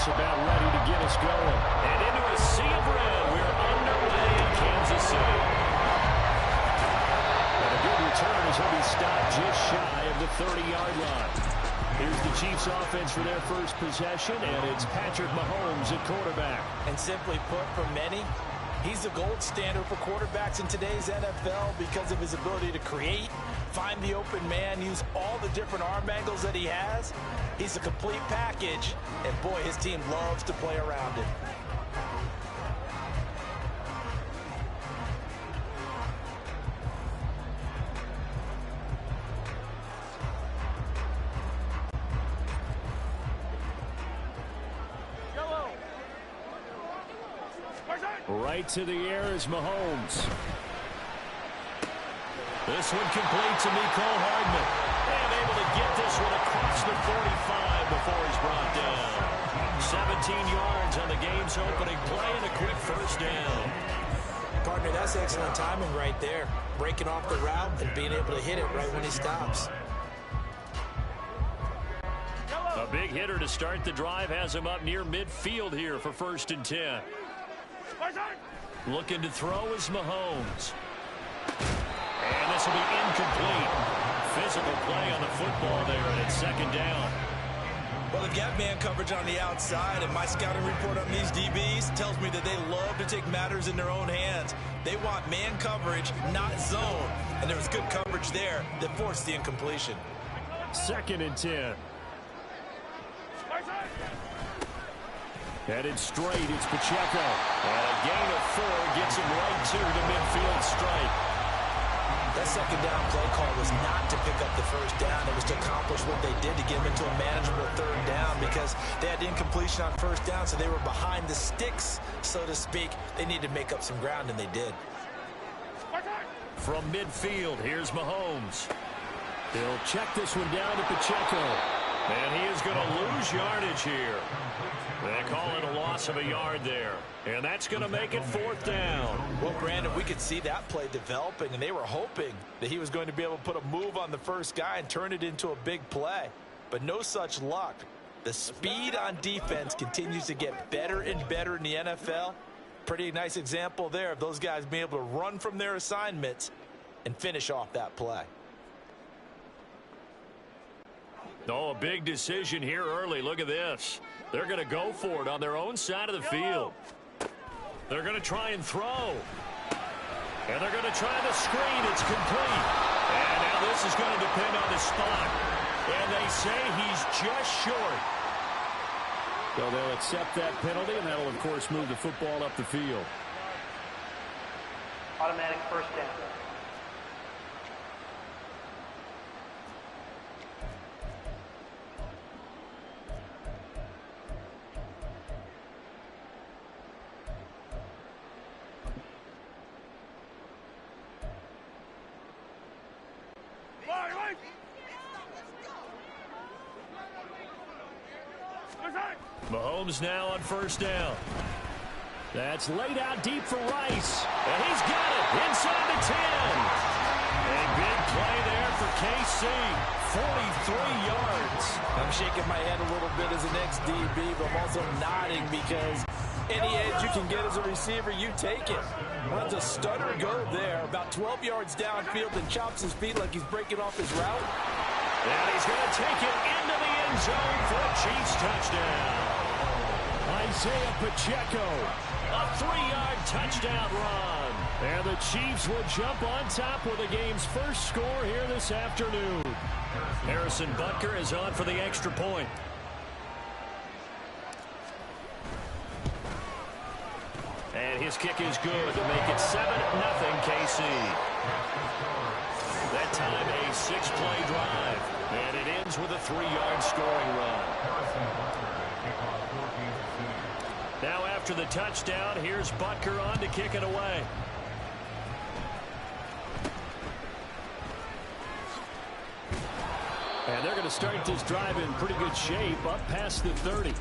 just about ready to get us going. And into a sea of red, we're underway in Kansas City. And a good return as he'll be stopped just shy of the 30-yard line. Here's the Chiefs offense for their first possession, and it's Patrick Mahomes at quarterback. And simply put, for many, he's the gold standard for quarterbacks in today's NFL because of his ability to create, find the open man, use all the different arm angles that he has. He's a complete package, and boy, his team loves to play around it. Right to the air is Mahomes. This one complete to Mecole Hardman. And able to get this one across the 45 before he's brought down. 17 yards on the game's opening play and a quick first down. Partner, that's excellent timing right there. Breaking off the route and being able to hit it right when he stops. A big hitter to start the drive has him up near midfield here for 1st and 10. Looking to throw is Mahomes. And this will be incomplete. Physical play on the football there, and it's 2nd down. Well, they've got man coverage on the outside, and my scouting report on these DBs tells me that they love to take matters in their own hands. They want man coverage, not zone. And there was good coverage there that forced the incompletion. 2nd and 10. Headed straight, it's Pacheco. And a gain of 4 gets him right to the midfield strike. That 2nd down play call was not to pick up the 1st down. It was to accomplish what they did to get him into a manageable 3rd down because they had incompletion on 1st down, so they were behind the sticks, so to speak. They needed to make up some ground, and they did. From midfield, here's Mahomes. He'll check this one down to Pacheco. And he is going to lose yardage here. They call it a loss of a yard there. And that's going to make it 4th down. Well, Brandon, we could see that play developing, and they were hoping that he was going to be able to put a move on the first guy and turn it into a big play. But no such luck. The speed on defense continues to get better and better in the NFL. Pretty nice example there of those guys being able to run from their assignments and finish off that play. Oh, a big decision here early. Look at this. They're going to go for it on their own side of the field. They're going to try and throw. And they're going to try the screen. It's complete. And now this is going to depend on the spot. And they say he's just short. So they'll accept that penalty, and that'll, of course, move the football up the field. Automatic 1st down. Mahomes now on 1st down. That's laid out deep for Rice. And he's got it inside the 10. A big play there for KC. 43 yards. I'm shaking my head a little bit as an ex-DB, but I'm also nodding because any edge you can get as a receiver, you take it. Runs a stutter go there, about 12 yards downfield, and chops his feet like he's breaking off his route. And he's going to take it into the end zone for a Chiefs touchdown. Isaiah Pacheco, a 3-yard touchdown run. And the Chiefs will jump on top with the game's first score here this afternoon. Harrison Butker is on for the extra point. And his kick is good to make it 7-0 KC. That time a 6-play drive. And it ends with a 3-yard scoring run. Now after the touchdown, here's Butker on to kick it away. And they're going to start this drive in pretty good shape, up past the 30.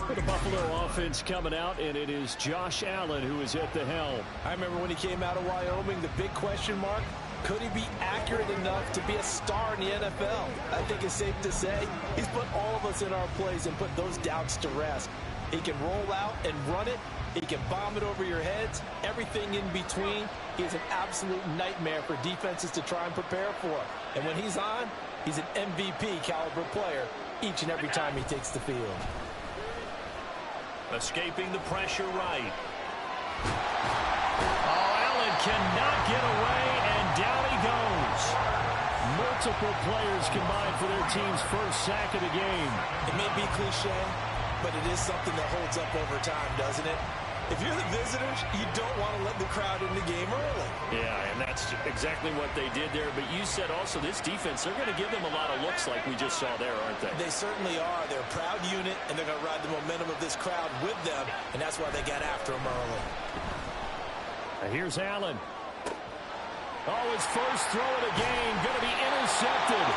For the Buffalo offense coming out, and it is Josh Allen who is at the helm. I remember when he came out of Wyoming, the big question mark, could he be accurate enough to be a star in the NFL? I think it's safe to say he's put all of us in our place and put those doubts to rest. He can roll out and run it. He can bomb it over your heads. Everything in between. He's an absolute nightmare for defenses to try and prepare for. And when he's on, he's an MVP caliber player each and every time he takes the field. Escaping the pressure right. Oh, Allen cannot get away, and down he goes. Multiple players combined for their team's first sack of the game. It may be cliche, but it is something that holds up over time, doesn't it? If you're the visitors, you don't want to let the crowd in the game early. Yeah, and that's exactly what they did there. But you said also this defense, they're going to give them a lot of looks like we just saw there, aren't they? They certainly are. They're a proud unit, and they're going to ride the momentum of this crowd with them, and that's why they got after them early. And here's Allen. Oh, his first throw of the game going to be intercepted.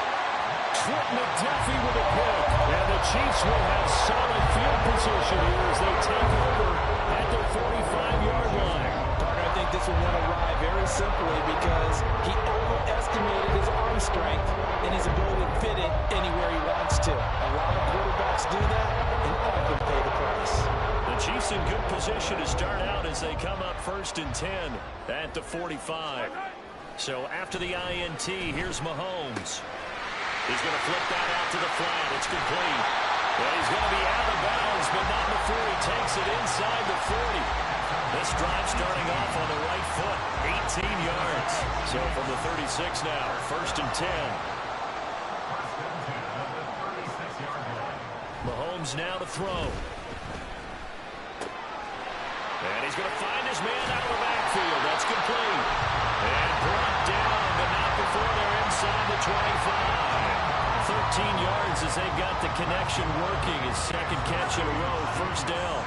Trent McDuffie with a pick. And the Chiefs will have solid field position here as they take over at their 45-yard line. Parker, I think this will win a ride very simply because he overestimated his arm strength and his ability to fit it anywhere he wants to. A lot of quarterbacks do that and often pay the price. The Chiefs in good position to start out as they come up 1st and 10 at the 45. So after the INT, here's Mahomes. He's going to flip that out to the flat. It's complete. Well, he's going to be out of bounds, but not before he takes it inside the 40. This drive starting off on the right foot, 18 yards. So from the 36 now, 1st and 10. Mahomes now to throw. And he's going to find his man out of the backfield. That's complete. And brought down, but not before they're inside the 25. 13 yards as they got the connection working. His second catch in a row, 1st down.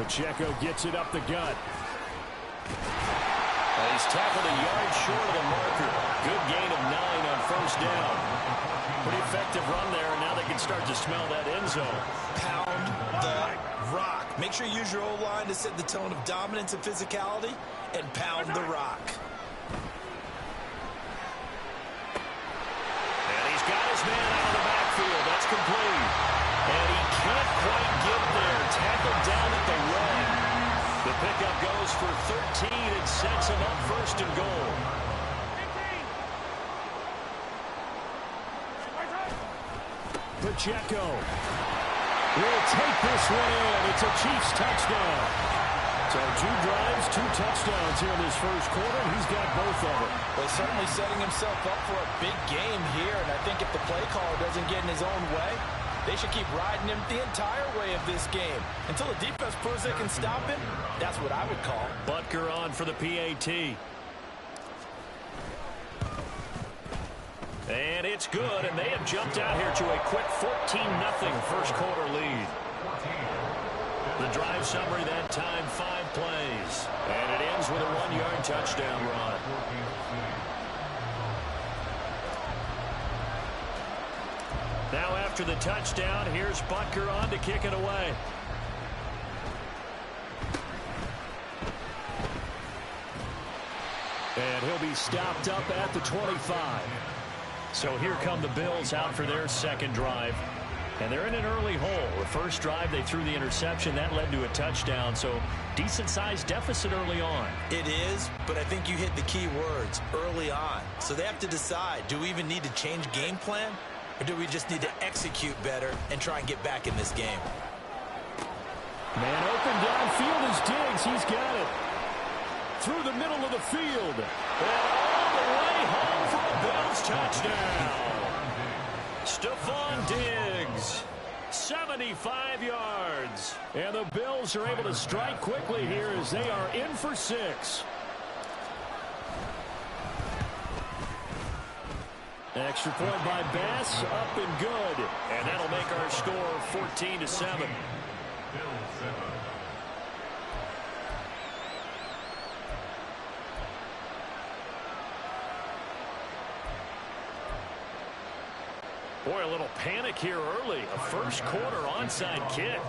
Pacheco gets it up the gut. And he's tackled a yard short of the marker. Good gain of 9 on 1st down. Pretty effective run there, and now they can start to smell that end zone. Pound the rock. Make sure you use your O-line to set the tone of dominance and physicality, and pound the rock. And he's got his man out of the backfield. That's complete. And he can't quite get there. Tackled down at the one. The pickup goes for 13 and sets him up 1st and goal. Pacheco will take this one in. It's a Chiefs touchdown. So 2 drives, 2 touchdowns here in this 1st quarter, and he's got both of them. Well, certainly setting himself up for a big game here, and I think if the play caller doesn't get in his own way, they should keep riding him the entire way of this game. Until the defense proves they can stop him, that's what I would call. Butker on for the PAT. And it's good, and they have jumped out here to a quick 14-0 1st quarter lead. The drive summary that time, 5 plays. And it ends with a 1-yard touchdown run. Now after the touchdown, here's Butker on to kick it away. And he'll be stopped up at the 25. So here come the Bills out for their 2nd drive. And they're in an early hole. The 1st drive, they threw the interception. That led to a touchdown. So decent-sized deficit early on. It is, but I think you hit the key words, early on. So they have to decide, do we even need to change game plan? Or do we just need to execute better and try and get back in this game? Man open downfield is Diggs. He's got it. Through the middle of the field. And all the way home for a Bills touchdown. Stephon Diggs, 75 yards. And the Bills are able to strike quickly here as they are in for 6. Extra point by Bass, up and good. And that'll make our score 14-7. Boy, a little panic here early. A 1st quarter onside kick.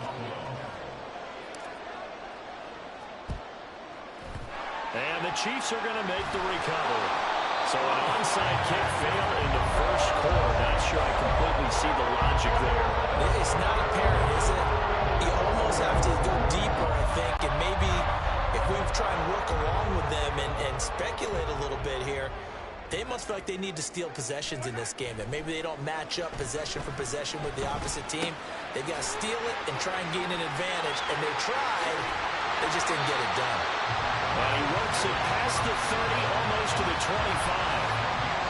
And the Chiefs are going to make the recovery. So an onside kick fail in the first quarter. Not sure I completely see the logic there. It's not apparent, is it? You almost have to go deeper, I think, and maybe if we try and work along with them and speculate a little bit here, they must feel like they need to steal possessions in this game, that maybe they don't match up possession for possession with the opposite team. They've got to steal it and try and gain an advantage, and they tried. They just didn't get it done. And he works it past the 30, almost to the 25.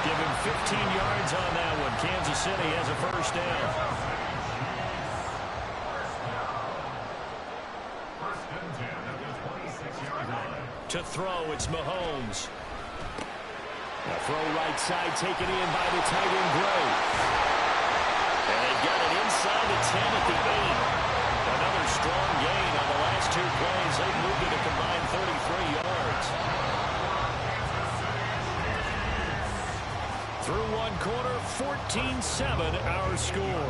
Give him 15 yards on that one. Kansas City has a first down. To throw, it's Mahomes. A throw right side taken in by the tight end Gray. And they've got it inside the 10 at the 8. Another strong gain on the last two plays. They've moved it a combined 33 yards. Through one quarter, 14-7 our score.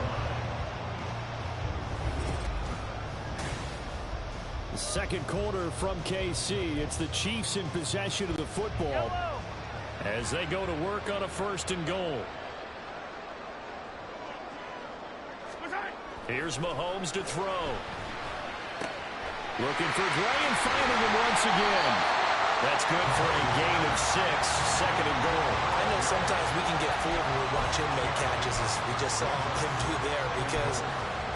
The second quarter from KC. It's the Chiefs in possession of the football as they go to work on a first and goal. Here's Mahomes to throw. Looking for Gray and finding him once again. That's good for a gain of 6, second and goal. I know sometimes we can get fooled when we watch him make catches, as we just saw him do there, because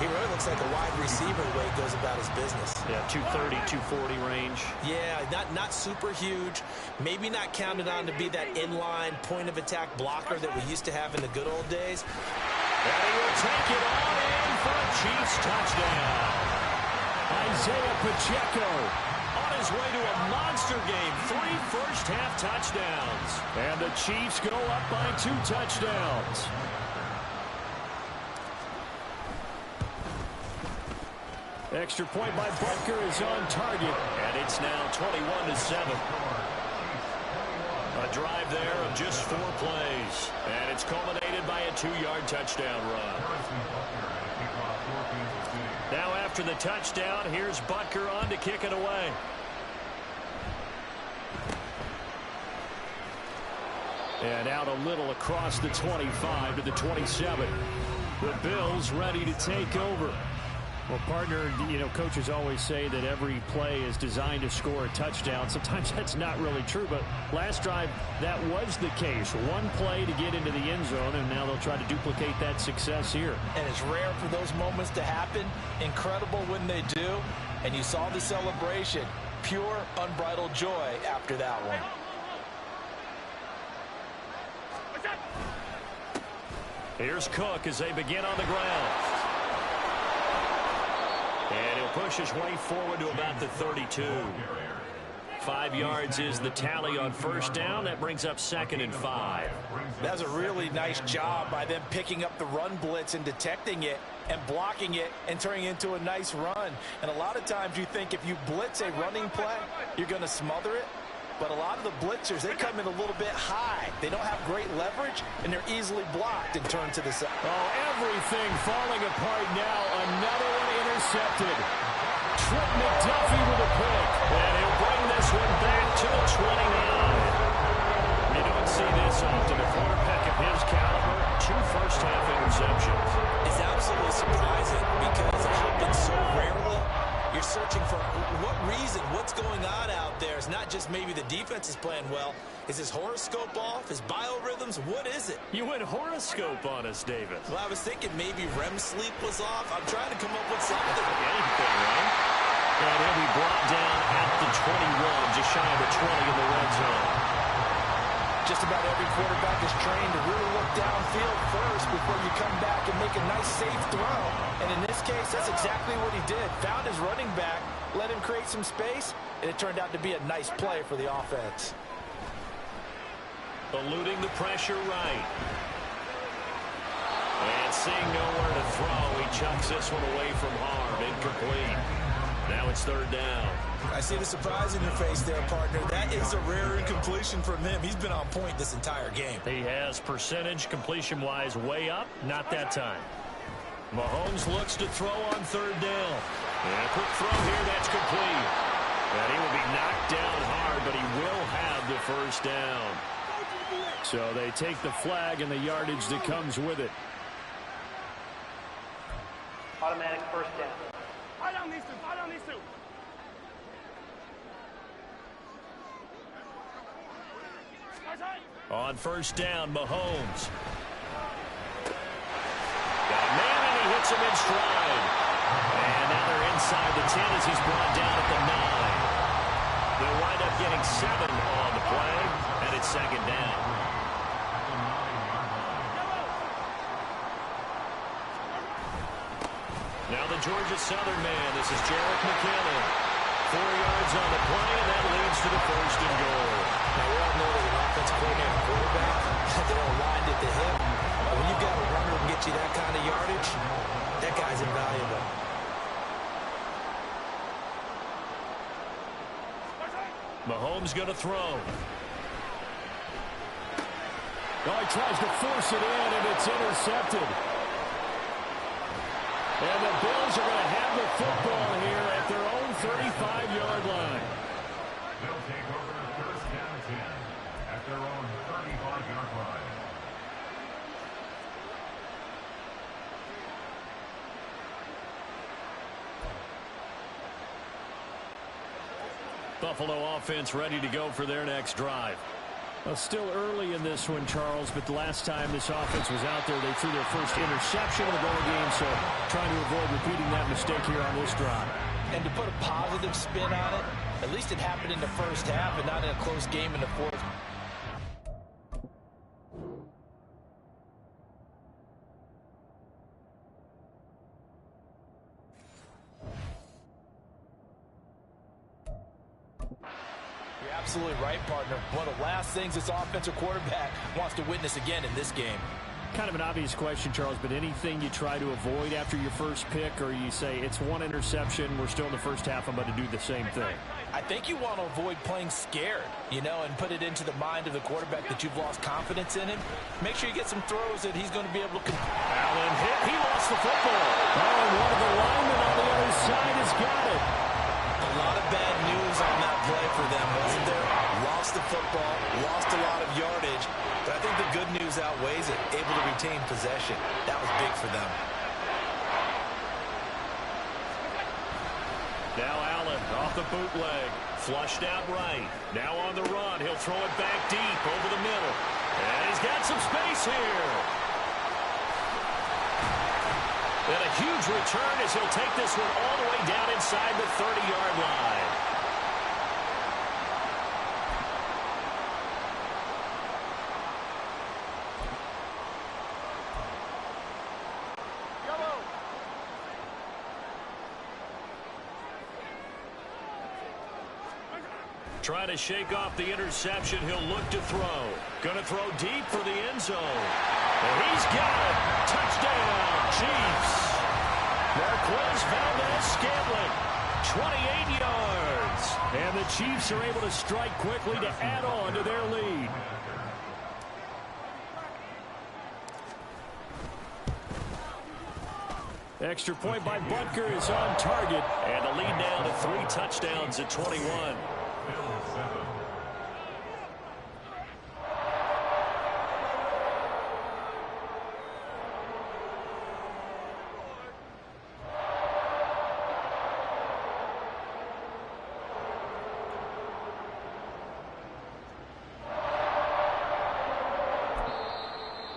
he really looks like a wide receiver the way he goes about his business. Yeah, 230, 240 range. Yeah, not super huge. Maybe not counted on to be that inline point-of-attack blocker that we used to have in the good old days. And he will take it on in for a Chiefs touchdown. Isaiah Pacheco on his way to a monster game. 3 first-half touchdowns. And the Chiefs go up by 2 touchdowns. Extra point by Butker is on target, and it's now 21-7. A drive there of just 4 plays, and it's culminated by a 2-yard touchdown run. Now after the touchdown, here's Butker on to kick it away. And out a little across the 25 to the 27. The Bills ready to take over. Well, partner, you know, coaches always say that every play is designed to score a touchdown. Sometimes that's not really true, but last drive, that was the case. 1 play to get into the end zone, and now they'll try to duplicate that success here. And it's rare for those moments to happen. Incredible when they do. And you saw the celebration. Pure, unbridled joy after that one. Here's Cook as they begin on the ground. And he'll push his way forward to about the 32. 5 yards is the tally on first down. That brings up 2nd and 5. That was a really nice job by them picking up the run blitz and detecting it and blocking it and turning it into a nice run. And a lot of times you think if you blitz a running play, you're going to smother it. But a lot of the blitzers, they come in a little bit high. They don't have great leverage, and they're easily blocked and turned to the side. Oh, everything falling apart now. Another one intercepted. Trip McDuffie with a pick. And he'll bring this one back to the 29. You don't see this often. A quarterback of his caliber, 2 first-half interceptions. It's absolutely surprising because it happens so rarely. You're searching for what reason, what's going on out there. It's not just maybe the defense is playing well. Is his horoscope off? His biorhythms? What is it? You went horoscope on us, David. Well, I was thinking maybe REM sleep was off. I'm trying to come up with something. Anything, right? And he'll be brought down at the 21, just shy of the 20 in the red zone. Just about every quarterback is trained to really look downfield first before you come back and make a nice, safe throw. And in this case, that's exactly what he did. Found his running back, let him create some space, and it turned out to be a nice play for the offense. Eluding the pressure right. And seeing nowhere to throw, he chucks this one away from harm. Incomplete. Now it's 3rd down. I see the surprise in your face there, partner. That is a rare incompletion from him. He's been on point this entire game. He has percentage completion-wise way up. Not that time. Mahomes looks to throw on 3rd down. And a quick throw here. That's complete. And he will be knocked down hard, but he will have the first down. So they take the flag and the yardage that comes with it. Automatic first down. On first down, Mahomes. Got a man, and he hits him in stride. And now they're inside the 10 as he's brought down at the 9. They'll wind up getting 7 on the play, and it's second down. Now the Georgia Southern man. This is Jarek McKinnon. 4 yards on the play, and that leads to the first and goal. Now, we all know that an offensive coordinator and quarterback, they're aligned at the hip. But when you've got a runner who can get you that kind of yardage, that guy's invaluable. Mahomes going to throw. Oh, he tries to force it in, and it's intercepted. And the Bills are going to have the football here at their own 35-yard line. They'll take over first down 10 at their own 35-yard line. Buffalo offense ready to go for their next drive. Well, still early in this one, Charles, but the last time this offense was out there, they threw their first interception of the ball game, so trying to avoid repeating that mistake here on this drive. And to put a positive spin on it, at least it happened in the first half and not in a close game in the fourth. You're absolutely right, partner. One of the last things this offensive quarterback wants to witness again in this game. Kind of an obvious question, Charles, but anything you try to avoid after your first pick, or you say it's one interception, we're still in the first half, I'm going to do the same thing? I think you want to avoid playing scared, and put it into the mind of the quarterback that you've lost confidence in him. Make sure you get some throws that he's going to be able to... Allen hit. He lost the football. Oh, and one of the linemen on the other side has got it. A lot of bad news on that play for them, wasn't there? Lost the football, lost a lot of yardage, but I think the good news outweighs it. Able to retain possession. That was big for them. Now Allen off the bootleg. Flushed out right. Now on the run. He'll throw it back deep over the middle. And he's got some space here. And a huge return as he'll take this one all the way down inside the 30-yard line. Trying to shake off the interception. He'll look to throw. Going to throw deep for the end zone. And he's got it. Touchdown, Chiefs. Marquez Valdez-Scantling, 28 yards. And the Chiefs are able to strike quickly to add on to their lead. Extra point by Butker is on target. And the lead now to 3 touchdowns at 21.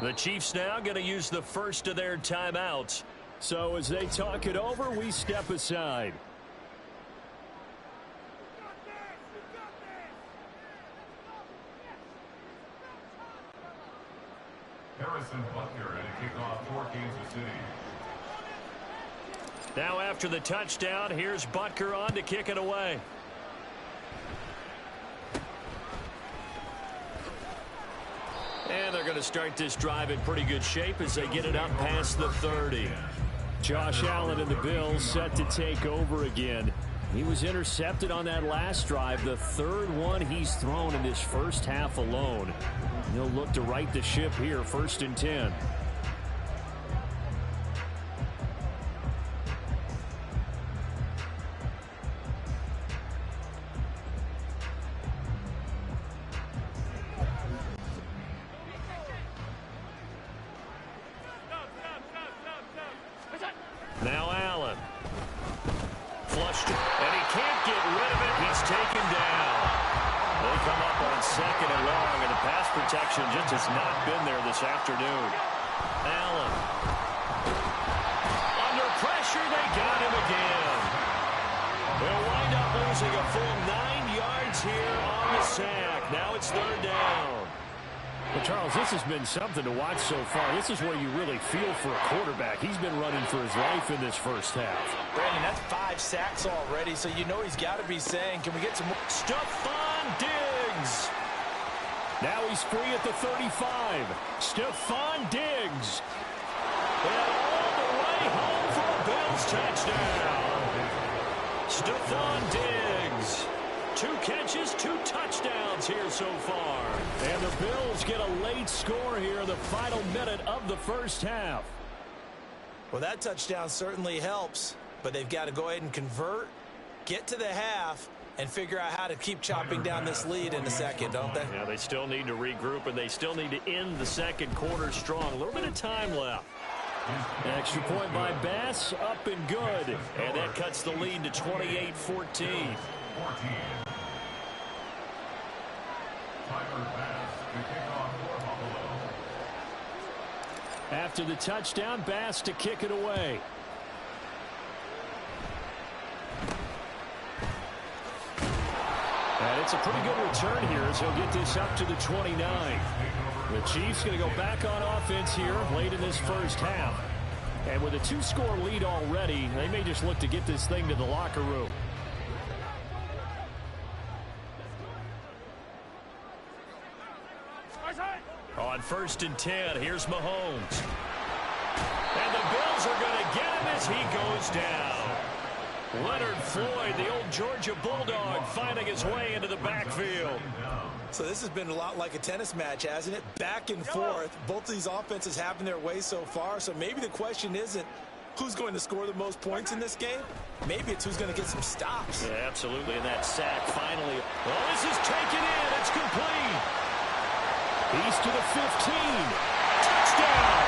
The Chiefs now going to use the first of their timeouts. So as they talk it over, we step aside. Harrison Butker at a kickoff for Kansas City. Now after the touchdown, here's Butker on to kick it away. And they're going to start this drive in pretty good shape as they get it up past the 30. Josh Allen and the Bills set to take over again. He was intercepted on that last drive, the third one he's thrown in this first half alone. He'll look to right the ship here, 1st and 10. production just has not been there this afternoon. Allen. Under pressure, they got him again. They'll wind up losing a full 9 yards here on the sack. Now it's third down. Well, Charles, this has been something to watch so far. This is where you really feel for a quarterback. He's been running for his life in this first half. Brandon, that's 5 sacks already, so you know he's got to be saying, can we get some more? Stephon Diggs. Now he's free at the 35. Stephon Diggs. And all the way home for a Bills touchdown. Stephon Diggs. 2 catches, 2 touchdowns here so far. And the Bills get a late score here in the final minute of the first half. Well, that touchdown certainly helps, but they've got to go ahead and convert, get to the half, and figure out how to keep chopping down this lead in the second, don't they? Yeah, they still need to regroup, and they still need to end the second quarter strong. A little bit of time left. Extra point by Bass, up and good. And that cuts the lead to 28-14. After the touchdown, Bass to kick it away. And it's a pretty good return here as he'll get this up to the 29. The Chiefs going to go back on offense here late in this first half. And with a 2-score lead already, they may just look to get this thing to the locker room. On 1st and 10, here's Mahomes. And the Bills are going to get him as he goes down. Leonard Floyd, the old Georgia Bulldog, finding his way into the backfield. So this has been a lot like a tennis match, hasn't it? Back and forth. Both of these offenses having their way so far. So maybe the question isn't who's going to score the most points in this game. Maybe it's who's going to get some stops. Yeah, absolutely. And that sack finally. Oh, this is taken in. It's complete. He's to the 15. Touchdown.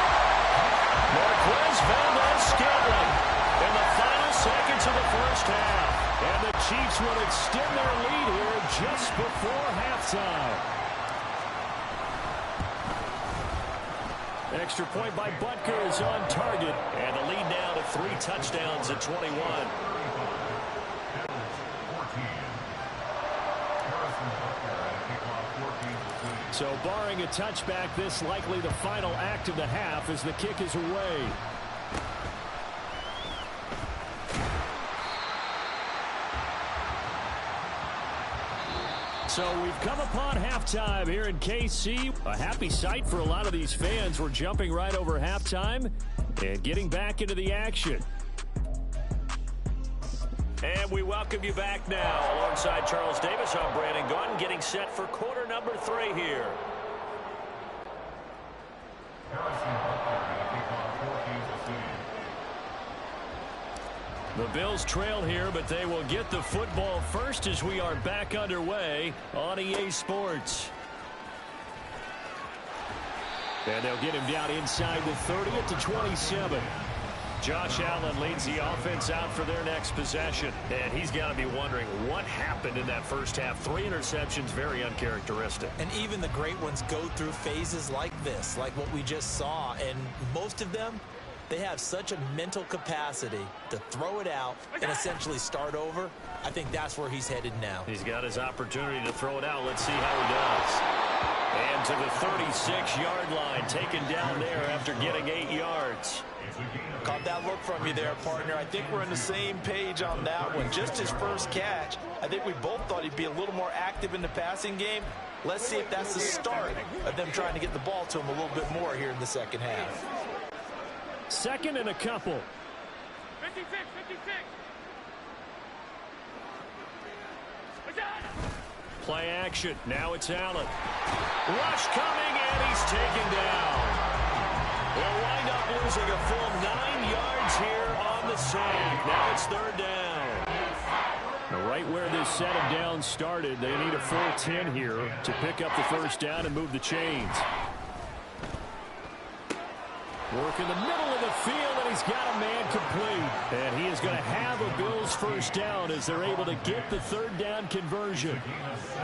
Marquez Valdez-Scantling in the final seconds of the first half. And the Chiefs will extend their lead here just before halftime. Extra point by Butker is on target. And the lead now to 3 touchdowns at 21. So barring a touchback, this likely the final act of the half as the kick is away. So we've come upon halftime here in KC. A happy sight for a lot of these fans. We're jumping right over halftime and getting back into the action. And we welcome you back now. Alongside Charles Davis, I'm Brandon Gaudin, getting set for quarter number 3 here. The Bills trail here, but they will get the football first as we are back underway on EA Sports. And they'll get him down inside the 30 at the 27. Josh Allen leads the offense out for their next possession. And he's got to be wondering what happened in that first half. 3 interceptions, very uncharacteristic. And even the great ones go through phases like this, like what we just saw. And most of them, they have such a mental capacity to throw it out and essentially start over. I think that's where he's headed now. He's got his opportunity to throw it out. Let's see how he does. And to the 36-yard line, taken down there after getting 8 yards. Caught that look from you there, partner. I think we're on the same page on that one. Just his first catch. I think we both thought he'd be a little more active in the passing game. Let's see if that's the start of them trying to get the ball to him a little bit more here in the second half. Second and a couple. 56, 56. Play action. Now it's Allen. Rush coming, and he's taken down. They'll wind up losing a full 9 yards here on the sack. Now it's third down. Now right where this set of downs started, they need a full 10 here to pick up the first down and move the chains. Work in the middle of the field, and he's got a man complete. And he is going to have a Bills first down as they're able to get the third down conversion.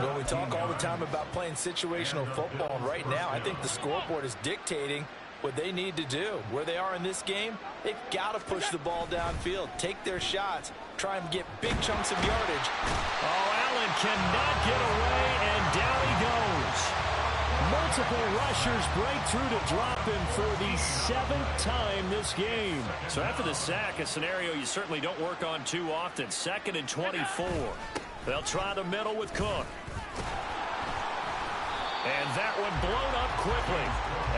Well, we talk all the time about playing situational football, and right now I think the scoreboard is dictating what they need to do. Where they are in this game, they've got to push the ball downfield, take their shots, try and get big chunks of yardage. Oh, Allen cannot get away, and down he goes. Multiple rushers break through to drop him for the 7th time this game. So after the sack, a scenario you certainly don't work on too often. 2nd and 24. They'll try the middle with Cook. And that one blown up quickly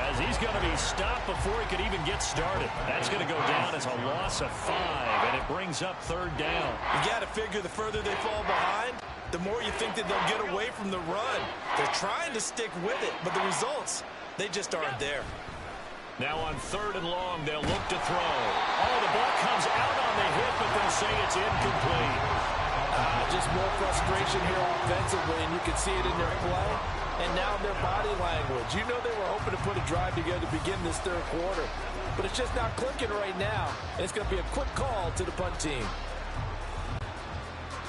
as he's going to be stopped before he could even get started. That's going to go down as a loss of 5, and it brings up 3rd down. You got to figure the further they fall behind, the more you think that they'll get away from the run. They're trying to stick with it, but the results, they just aren't there. Now on 3rd and long, they'll look to throw. Oh, the ball comes out on the hit, but they'll say it's incomplete. Just more frustration here offensively, and you can see it in their play. And now their body language. You know they were hoping to put a drive together to begin this 3rd quarter. But it's just not clicking right now. And it's going to be a quick call to the punt team.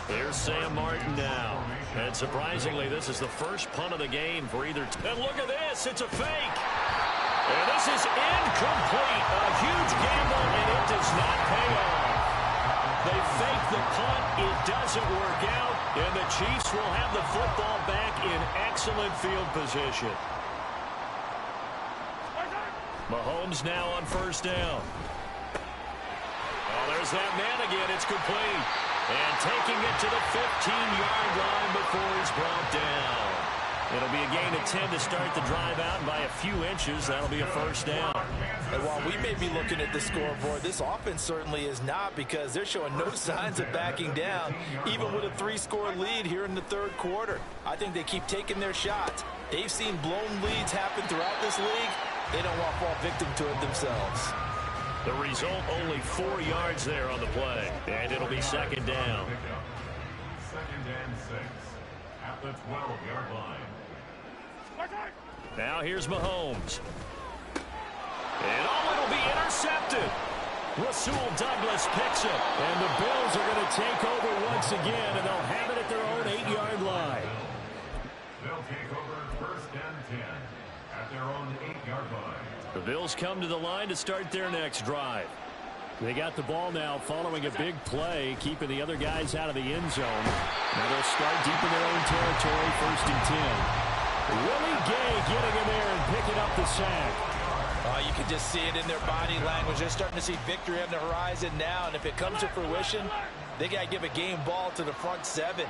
Here's Sam Martin now. And surprisingly, this is the first punt of the game for either team. And look at this. It's a fake. And this is incomplete. A huge gamble, and it does not pay off. They fake the punt. It doesn't work out. And the Chiefs will have the football back in excellent field position. Mahomes now on 1st down. Oh, there's that man again. It's complete. And taking it to the 15-yard line before he's brought down. It'll be a gain of 10 to start the drive out, and by a few inches, that'll be a 1st down. And while we may be looking at the scoreboard, this offense certainly is not, because they're showing no signs of backing down, even with a 3-score lead here in the 3rd quarter. I think they keep taking their shots. They've seen blown leads happen throughout this league. They don't want to fall victim to it themselves. The result, only 4 yards there on the play, and it'll be 2nd down. 2nd and 6 at the 12-yard line. Now here's Mahomes. And oh, it'll be intercepted. Rasul Douglas picks it. And the Bills are going to take over once again, and they'll have it at their own 8-yard line. They'll take over 1st and 10 at their own 8-yard line. The Bills come to the line to start their next drive. They got the ball now following a big play, keeping the other guys out of the end zone. Now they'll start deep in their own territory, 1st and 10. Willie Gay getting in there and picking up the sack. You can just see it in their body language. They're starting to see victory on the horizon now, and if it comes to fruition, they got to give a game ball to the front 7.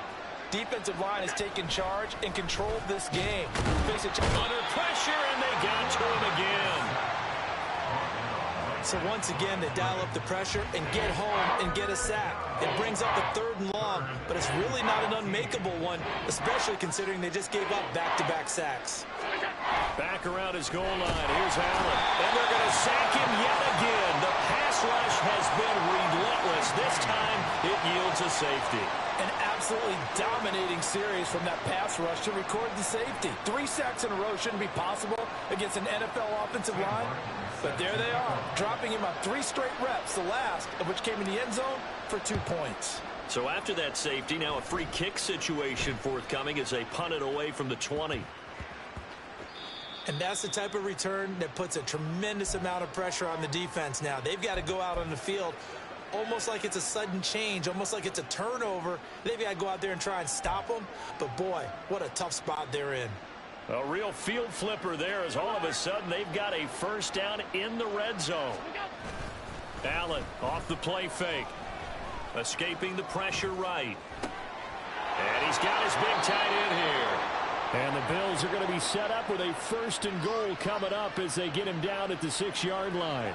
Defensive line has taken charge and controlled this game. Under pressure, and they got to him again. So once again, they dial up the pressure and get home and get a sack. It brings up the 3rd and long, but it's really not an unmakeable one, especially considering they just gave up back-to-back sacks. Back around his goal line. Here's Allen. And they're going to sack him yet again. The pass rush has been relentless. This time, it yields a safety. An absolutely dominating series from that pass rush to record the safety. 3 sacks in a row shouldn't be possible against an NFL offensive line. But there they are, dropping him on 3 straight reps, the last of which came in the end zone for 2 points. So after that safety, now a free kick situation forthcoming as they punt it away from the 20. And that's the type of return that puts a tremendous amount of pressure on the defense now. They've got to go out on the field almost like it's a sudden change, almost like it's a turnover. They've got to go out there and try and stop them. But, boy, what a tough spot they're in. A real field flipper there as all of a sudden they've got a 1st down in the red zone. Allen off the play fake. Escaping the pressure right. And he's got his big tight end here. And the Bills are going to be set up with a 1st and goal coming up as they get him down at the 6-yard line.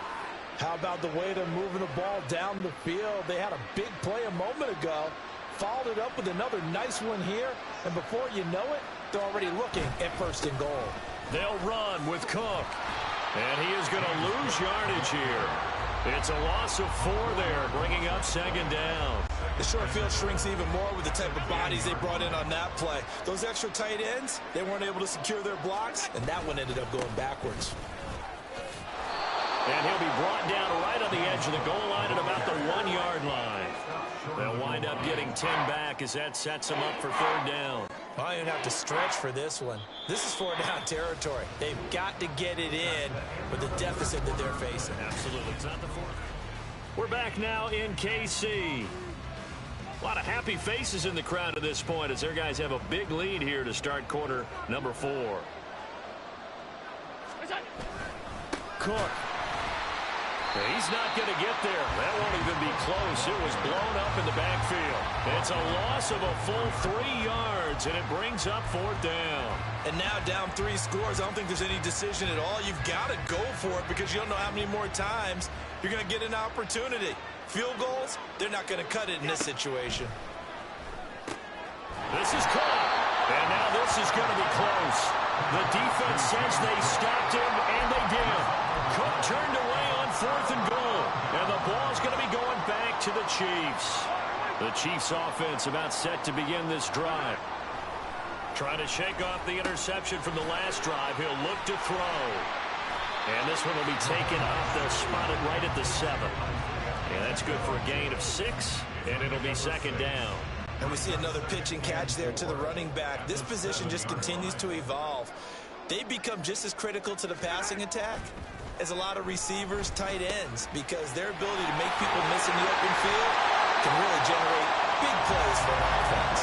How about the way they're moving the ball down the field? They had a big play a moment ago. Followed it up with another nice one here. And before you know it, they're already looking at 1st and goal. They'll run with Cook. And he is going to lose yardage here. It's a loss of 4 there, bringing up 2nd down. The short field shrinks even more with the type of bodies they brought in on that play. Those extra tight ends, they weren't able to secure their blocks, and that one ended up going backwards. And he'll be brought down right on the edge of the goal line at about the 1-yard line. They'll wind up getting 10 back as that sets them up for third down. Well, I don't have to stretch for this one. This is 4-down territory. They've got to get it in with the deficit that they're facing. Absolutely. It's not the fourth. We're back now in KC. A lot of happy faces in the crowd at this point as their guys have a big lead here to start quarter number 4. Cook. He's not going to get there. That won't even be close. It was blown up in the backfield. It's a loss of a full 3 yards, and it brings up 4th down. And now down 3 scores. I don't think there's any decision at all. You've got to go for it because you don't know how many more times you're going to get an opportunity. Field goals, they're not going to cut it in this situation. This is caught. And now this is going to be close. The defense says they stopped him, and they did. Cook turned away on 4th and goal. And the ball's going to be going back to the Chiefs. The Chiefs offense about set to begin this drive. Trying to shake off the interception from the last drive. He'll look to throw. And this one will be taken up. They'll spot it right at the 7. And that's good for a gain of 6. And it'll be 2nd down. And we see another pitch and catch there to the running back. This position just continues to evolve. They become just as critical to the passing attack as a lot of receivers, tight ends, because their ability to make people miss in the open field can really generate big plays for an offense.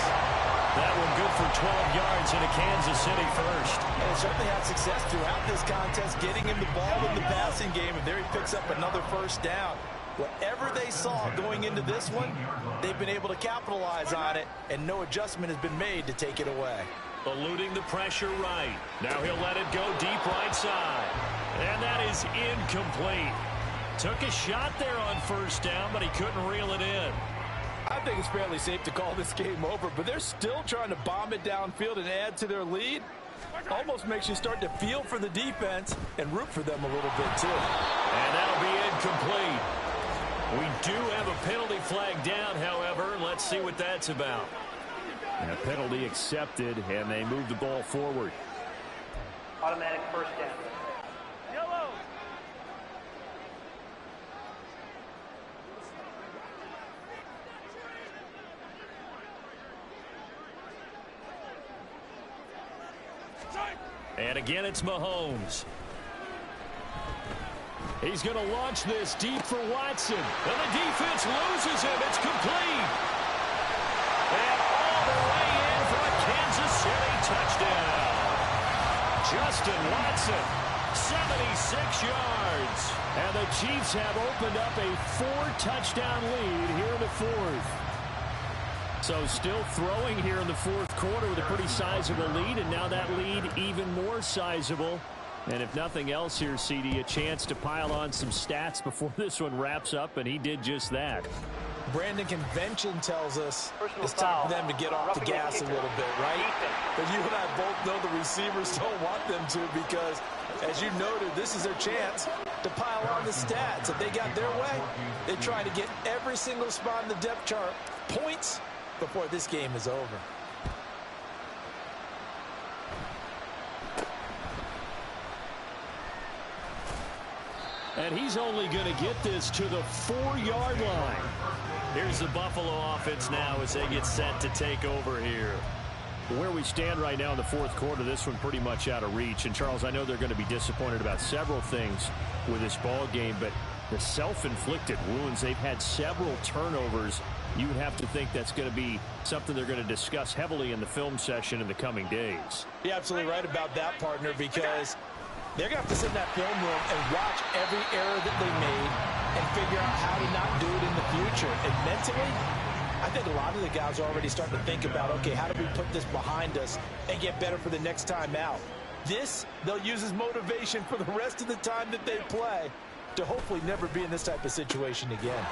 That one good for 12 yards into Kansas City first. And certainly had success throughout this contest, getting him the ball in the passing game, and there he picks up another 1st down. Whatever they saw going into this one, they've been able to capitalize on it, and no adjustment has been made to take it away. Eluding the pressure right. Now he'll let it go deep right side. And that is incomplete. Took a shot there on 1st down, but he couldn't reel it in. I think it's fairly safe to call this game over, but they're still trying to bomb it downfield and add to their lead. Almost makes you start to feel for the defense and root for them a little bit, too. And that'll be incomplete. We do have a penalty flag down, however. Let's see what that's about. And a penalty accepted, and they move the ball forward. Automatic 1st down. Yellow. And again, it's Mahomes. He's going to launch this deep for Watson. And the defense loses him. It's complete. And all the way in for a Kansas City touchdown. Justin Watson, 76 yards. And the Chiefs have opened up a 4-touchdown lead here in the 4th. So still throwing here in the 4th quarter with a pretty sizable lead, and now that lead even more sizable. And if nothing else here, CD, a chance to pile on some stats before this one wraps up, and he did just that. Brandon, convention tells us it's time for them to get off the gas a little bit, right? But you and I both know the receivers don't want them to because, as you noted, this is their chance to pile on the stats. If they got their way, they try to get every single spot in the depth chart points before this game is over. And he's only going to get this to the 4-yard line. Here's the Buffalo offense now as they get set to take over here. Where we stand right now in the 4th quarter, this one pretty much out of reach. And, Charles, I know they're going to be disappointed about several things with this ball game, but the self-inflicted wounds, they've had several turnovers. You would have to think that's going to be something they're going to discuss heavily in the film session in the coming days. You're absolutely right about that, partner, because they're going to have to sit in that film room and watch every error that they made and figure out how to not do it in the future. And mentally, I think a lot of the guys are already starting to think about, okay, how do we put this behind us and get better for the next time out? This, they'll use as motivation for the rest of the time that they play to hopefully never be in this type of situation again.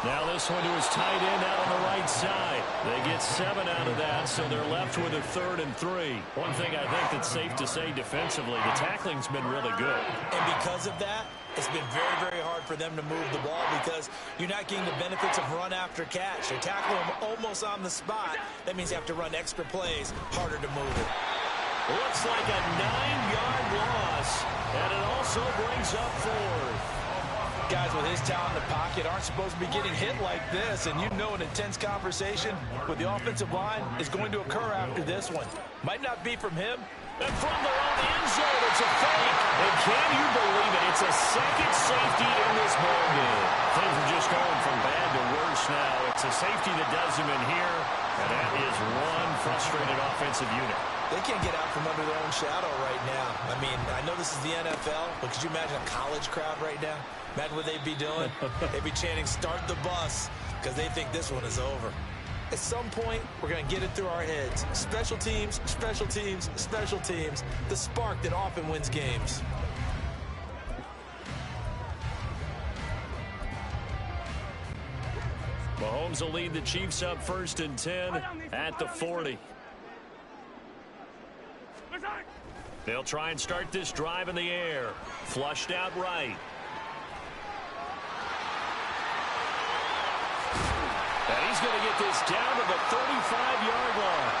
Now this one to his tight end out on the right side. They get 7 out of that, so they're left with a 3rd and 3. One thing I think that's safe to say defensively, the tackling's been really good. And because of that, it's been very, very hard for them to move the ball because you're not getting the benefits of run after catch. They're tackling them almost on the spot. That means you have to run extra plays, harder to move it. Looks like a 9-yard loss, and it also brings up 4th. guys with his talent in the pocket aren't supposed to be getting hit like this, and you know an intense conversation with the offensive line is going to occur after this one. Might not be from him. And from their own end zone, it's a fake. And can you believe it? It's a second safety in this ball game. Things are just going from bad to worse now. It's a safety that does them in here, and that is one frustrated offensive unit. They can't get out from under their own shadow right now. I mean, I know this is the NFL, but could you imagine a college crowd right now? Imagine what they'd be doing. They'd be chanting, "Start the bus," because they think this one is over. At some point, we're going to get it through our heads. Special teams, special teams, special teams. The spark that often wins games. Mahomes will lead the Chiefs up 1st and 10 at the 40. They'll try and start this drive in the air. Flushed out right. And he's going to get this down to the 35-yard line.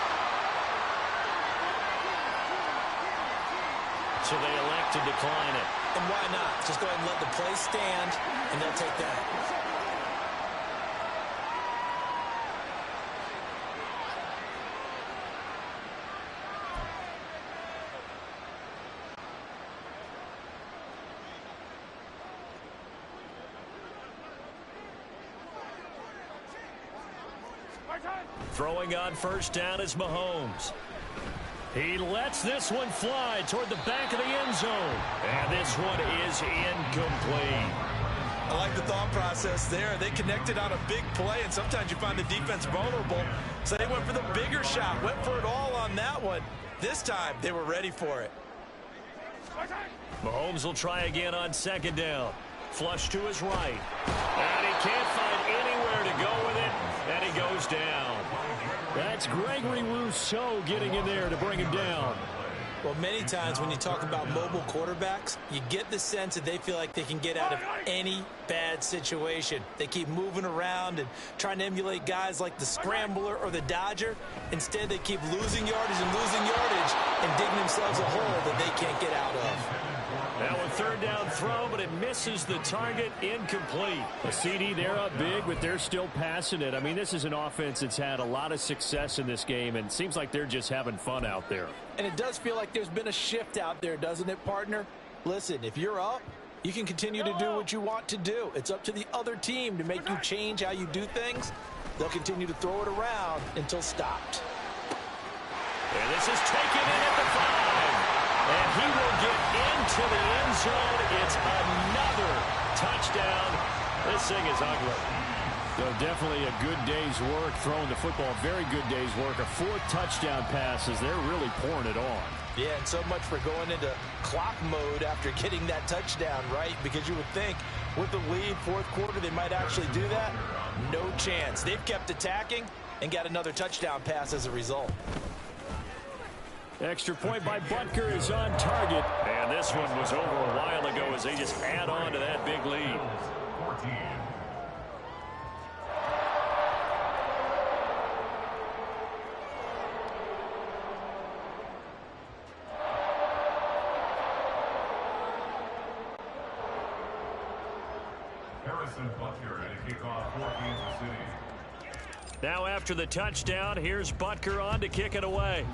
So they elect to decline it. And why not? Just go ahead and let the play stand, and they'll take that. Throwing on 1st down is Mahomes. He lets this one fly toward the back of the end zone. And this one is incomplete. I like the thought process there. They connected on a big play, and sometimes you find the defense vulnerable. So they went for the bigger shot, went for it all on that one. This time, they were ready for it. Mahomes will try again on 2nd down. Flush to his right. And he can't find anywhere to go with it, and he goes down. That's Gregory Rousseau getting in there to bring him down. Well, many times when you talk about mobile quarterbacks, you get the sense that they feel like they can get out of any bad situation. They keep moving around and trying to emulate guys like the Scrambler or the Dodger. Instead, they keep losing yardage and digging themselves a hole that they can't get out of. Now a 3rd down throw, but it misses the target. Incomplete. A CD, they're up big, but they're still passing it. I mean, this is an offense that's had a lot of success in this game, and it seems like they're just having fun out there. And it does feel like there's been a shift out there, doesn't it, partner? Listen, if you're up, you can continue to do what you want to do. It's up to the other team to make you change how you do things. They'll continue to throw it around until stopped. And this is taken in at the 5. And he will get into the end zone. It's another touchdown. This thing is ugly. So definitely a good day's work throwing the football. Very good day's work. A 4th touchdown passes. They're really pouring it on. Yeah, and so much for going into clock mode after getting that touchdown, right? Because you would think with the lead, 4th quarter, they might actually do that. No chance. They've kept attacking and got another touchdown pass as a result. Extra point by Butker is on target. And this one was over a while ago as they just add on to that big lead. 14. Harrison Butker at a kickoff for Kansas City. Now after the touchdown, here's Butker on to kick it away.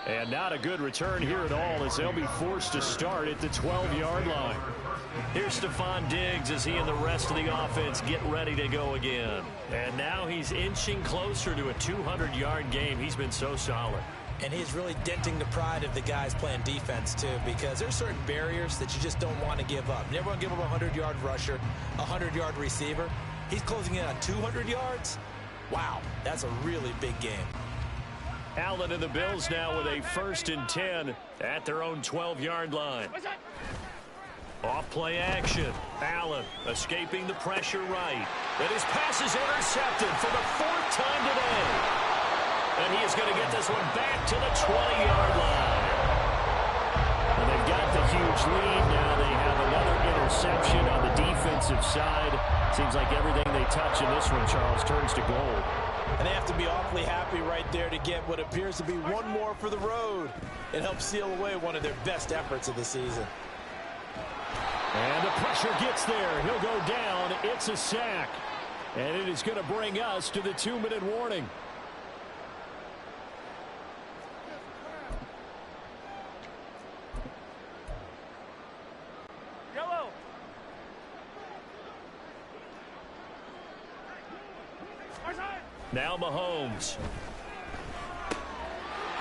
And not a good return here at all as they'll be forced to start at the 12-yard line. Here's Stephon Diggs as he and the rest of the offense get ready to go again. And now he's inching closer to a 200-yard game. He's been so solid. And he's really denting the pride of the guys playing defense, too, because there's certain barriers that you just don't want to give up. You never want to give up a 100-yard rusher, a 100-yard receiver. He's closing in on 200 yards. Wow, that's a really big game. Allen and the Bills now with a 1st and 10 at their own 12-yard line. Off play action. Allen escaping the pressure right. And his pass is intercepted for the 4th time today. And he is going to get this one back to the 20-yard line. And they've got the huge lead. Now they have another interception on the defensive side. Seems like everything they touch in this one, Charles, turns to gold. And they have to be awfully happy right there to get what appears to be one more for the road. It helps seal away one of their best efforts of the season. And the pressure gets there. He'll go down. It's a sack. And it is going to bring us to the 2-minute warning. Yellow. Now Mahomes.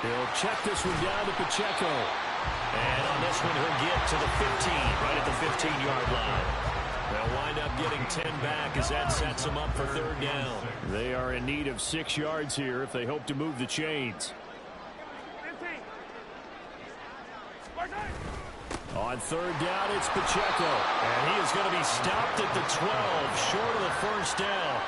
He'll check this one down to Pacheco. And on this one, he'll get to the 15, right at the 15-yard line. They'll wind up getting 10 back as that sets them up for third down. They are in need of 6 yards here if they hope to move the chains. 15. On third down, it's Pacheco. And he is going to be stopped at the 12, short of the first down.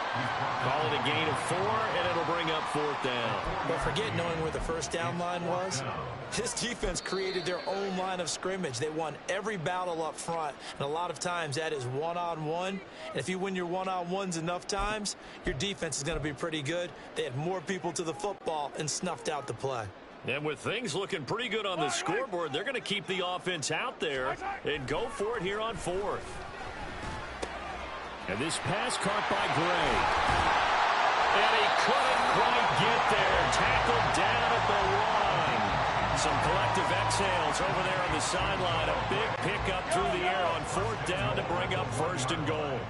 Call it a gain of 4, and it'll bring up fourth down. But forget knowing where the first down line was. This defense created their own line of scrimmage. They won every battle up front, and a lot of times that is one-on-one. And if you win your one-on-ones enough times, your defense is going to be pretty good. They had more people to the football and snuffed out the play. And with things looking pretty good on the scoreboard, they're going to keep the offense out there and go for it here on fourth. And this pass caught by Gray. And he couldn't quite get there. Tackled down at the line. Some collective exhales over there on the sideline. A big pickup through the air on fourth down to bring up first and goal.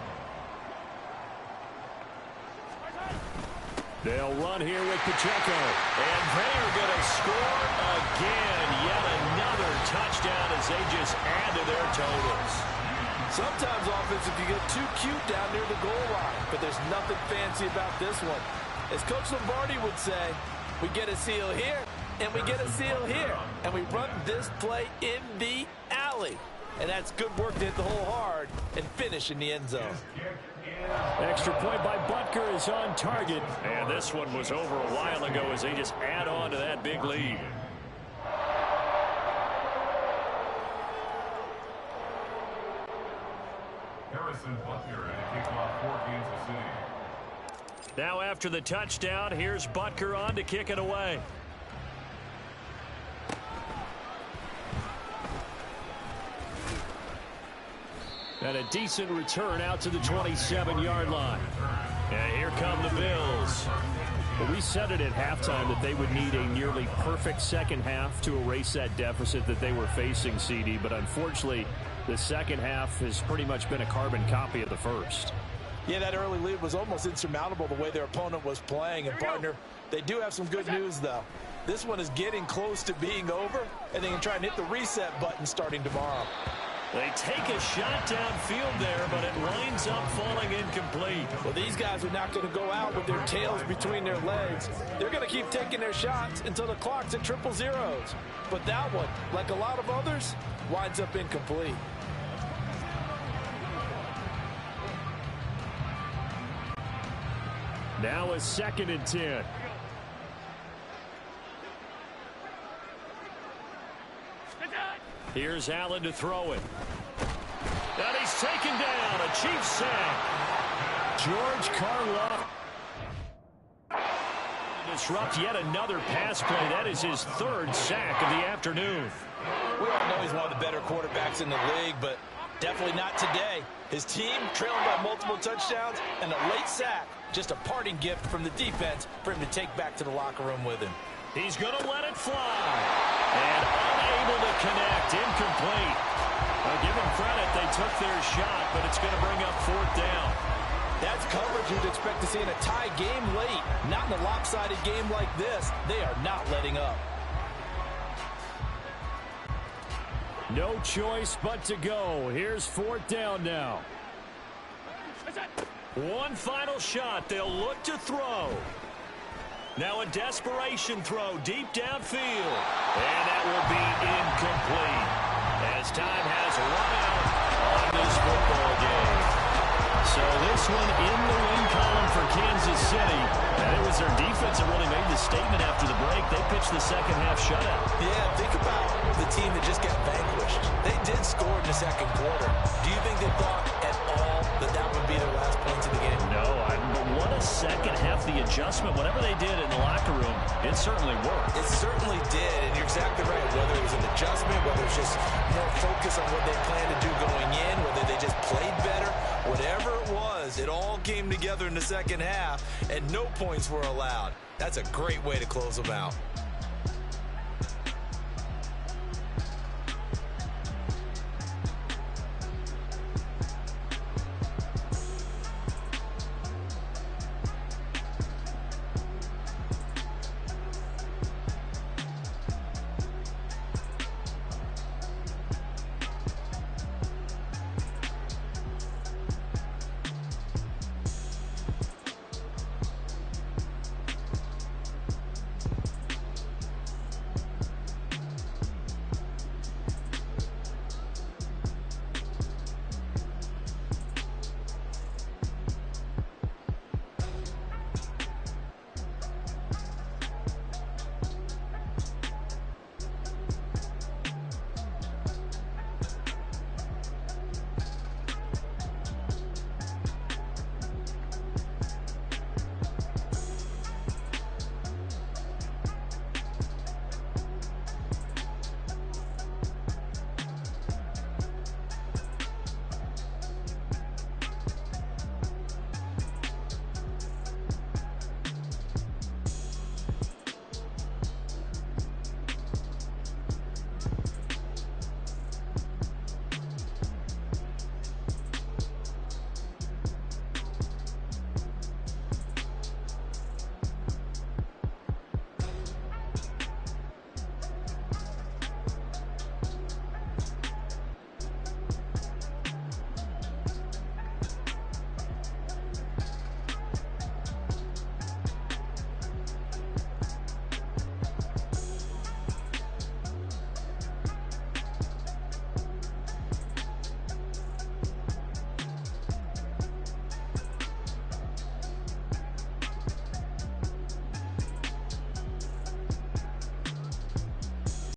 They'll run here with Pacheco. And they are going to score again. Yet another touchdown as they just add to their totals. Sometimes offense, if you get too cute down near the goal line, but there's nothing fancy about this one. As Coach Lombardi would say, we get a seal here, and we get a seal here, and we run this play in the alley. And that's good work to hit the hole hard and finish in the end zone. Extra point by Butker is on target. And this one was over a while ago as they just add on to that big lead. Harrison Butker at kickoff for Kansas City. Now after the touchdown, here's Butker on to kick it away. And a decent return out to the 27-yard line. And here come the Bills. Well, we said it at halftime that they would need a nearly perfect second half to erase that deficit that they were facing, CD. But unfortunately, the second half has pretty much been a carbon copy of the first. Yeah, that early lead was almost insurmountable the way their opponent was playing. And, partner, they do have some good news, though. This one is getting close to being over, and they can try and hit the reset button starting tomorrow. They take a shot downfield there, but it winds up falling incomplete. Well, these guys are not going to go out with their tails between their legs. They're going to keep taking their shots until the clock's at 000. But that one, like a lot of others, winds up incomplete. Now a 2nd and 10. Here's Allen to throw it. And he's taken down. A Chiefs sack. George Karloff. Disrupt yet another pass play. That is his 3rd sack of the afternoon. We all know he's one of the better quarterbacks in the league, but definitely not today. His team trailing by multiple touchdowns and a late sack. Just a parting gift from the defense for him to take back to the locker room with him. He's going to let it fly. And unable to connect. Incomplete. Well, give them credit. They took their shot, but it's going to bring up fourth down. That's coverage you'd expect to see in a tie game late. Not in a lopsided game like this. They are not letting up. No choice but to go. Here's fourth down now. One final shot. They'll look to throw. Now a desperation throw deep downfield. And that will be incomplete as time has run out on this football game. So this one in the win column for Kansas City. And it was their defense that really made the statement after the break. They pitched the second half shutout. Yeah, think about the team that just got vanquished. They did score in the second quarter. Do you think they thought at all that that would be their last points of the game? No, but what a second half, the adjustment, whatever they did in the locker room, it certainly worked. It certainly did, and you're exactly right. Whether it was an adjustment, whether it was just more focus on what they planned to do going in, whether they just played better, whatever it was, it all came together in the second half, and no points were allowed. That's a great way to close them out.